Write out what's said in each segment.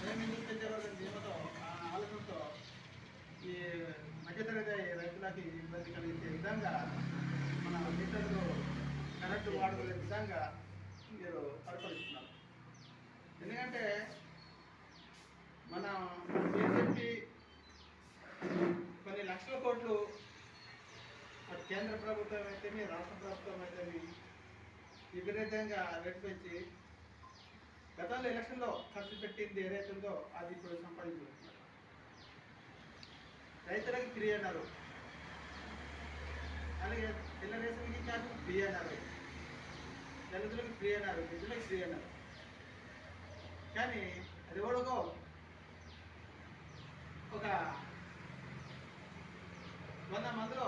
మేము ఎందుకు పెంచగలని ధీమతో ఆలోచనతో ఈ మధ్యతరగతి రైతులకి ఇబ్బంది కలిగించే విధంగా మన మీటర్లు కరెంటు వాడుకునే విధంగా మీరు పరిపాలిస్తున్నారు. ఎందుకంటే మన బీజేపీ కొన్ని లక్షల కోట్లు అటు కేంద్ర ప్రభుత్వం అయితేమి రాష్ట్ర ప్రభుత్వం అయితేమి విపరీతంగా రేటు పెంచి గతంలో ఎలక్షన్లో ఖర్చు పెట్టింది ఏదైతుందో అది ఇప్పుడు సంపాదించుకుంటున్నారు. రైతులకి ఫ్రీ అన్నారు, అలాగే తెల్ల రేషన్కి కాదు ఫ్రీ అన్నారు, దళితులకు ఫ్రీ అన్నారు, బిడ్డలకు ఫ్రీ అన్నారు. కానీ అది కూడా ఒక 100 మందిలో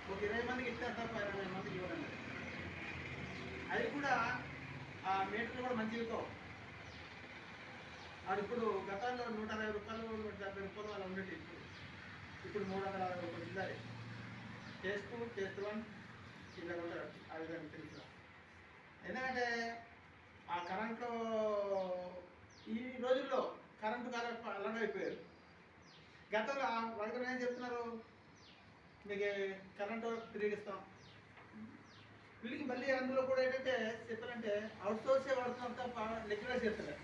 ఒక 20 మందికి ఇస్తారు తప్ప 20 మందికి ఇవ్వడం. అది కూడా ఆ మీటర్లు కూడా మంచిగా అది ఇప్పుడు గతంలో 160 రూపాయలు 170 రూపాయలు అలా ఉండేది. ఇప్పుడు 360 రూపాయలు ఉండాలి. చేస్తున్నాం ఇలా కూడా ఆ విధంగా తెలుసు. ఎందుకంటే ఆ కరెంట్లో ఈ రోజుల్లో కరెంటు కాలం అలగైపోయారు. గతంలో రైతులు ఏం చెప్తున్నారు, మీకు కరెంటు తిరిగిస్తాం. వీళ్ళకి మళ్ళీ అందులో కూడా ఏంటంటే చెప్పాలంటే అవుట్ సోర్సే వాడుతున్నాం తప్ప లెక్కలే చేస్తారు.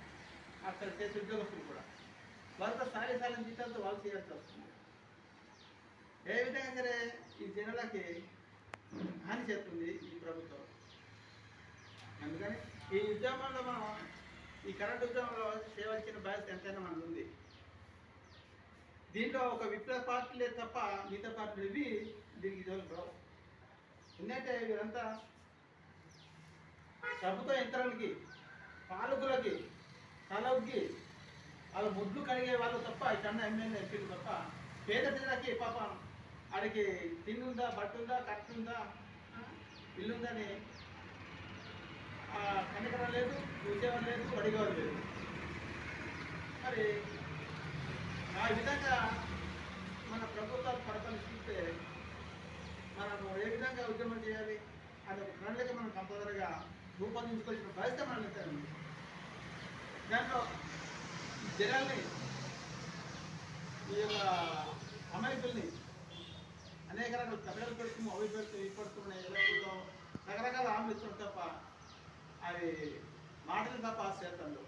అక్కడ చేసే ఉద్యోగస్తులు కూడా వాళ్ళతో సాయం జీతాలతో వాళ్ళు చేయాల్సి వస్తుంది. ఏ విధంగా సరే ఈ జనాలకి హాని చేస్తుంది ఈ ప్రభుత్వం. అందుకని ఈ ఉద్యమంలో మనం ఈ కరెంటు ఉద్యమంలో చేయవలసిన బాధ్యత ఎంతైనా మనకు ఉంది. దీంట్లో ఒక విప్లవ పార్టీలే తప్ప మిగతా పార్టీలు ఇవి దీనికి జోలికి రావు. ఎందుకంటే వీరంతా ప్రభుత్వ యంత్రాలకి, పాలకులకి, తలకి వాళ్ళ ముడ్లు కడిగే వాళ్ళు తప్ప ఇక్కడ ఎమ్మెల్యే ఎంపీలు తప్ప పేద ప్రజలకి పాపం ఆడికి తిండి ఉందా, బట్ట ఉందా, కట్టు ఉందా, ఇల్లుందని కనికరం లేదు, ఉద్యోగం లేదు, అడిగేవారు లేదు. మరి ఆ విధంగా మన ప్రభుత్వాలు పరిపాలిస్తుంటే మనము ఏ విధంగా ఉద్యమం చేయాలి అది ఒక ప్రణాళిక మనం కంపల్సరిగా రూపొందించుకోవాల్సిన బాధ్యత మనం ఇస్తాను. దాంట్లో జనాల్ని ఈ యొక్క అమాయకుల్ని అనేక రకాల తగ్గలు పెడుతూ అవి పెడుతూ ఇవి పెడుతున్న ఎలక్షన్లో రకరకాల హామీలు ఇస్తున్నాం తప్ప అవి మాటలు తప్ప చేస్తాను.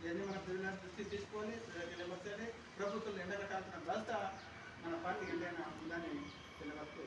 ఇవన్నీ మన ప్రజల దృష్టి తీసుకోవాలి, ప్రజలు విమర్శించాలి. ప్రభుత్వం ఎండగట్టాల్సిన బాధ్యత మన పార్టీకి ఎంతైనా ఉందని తెలియవచ్చు.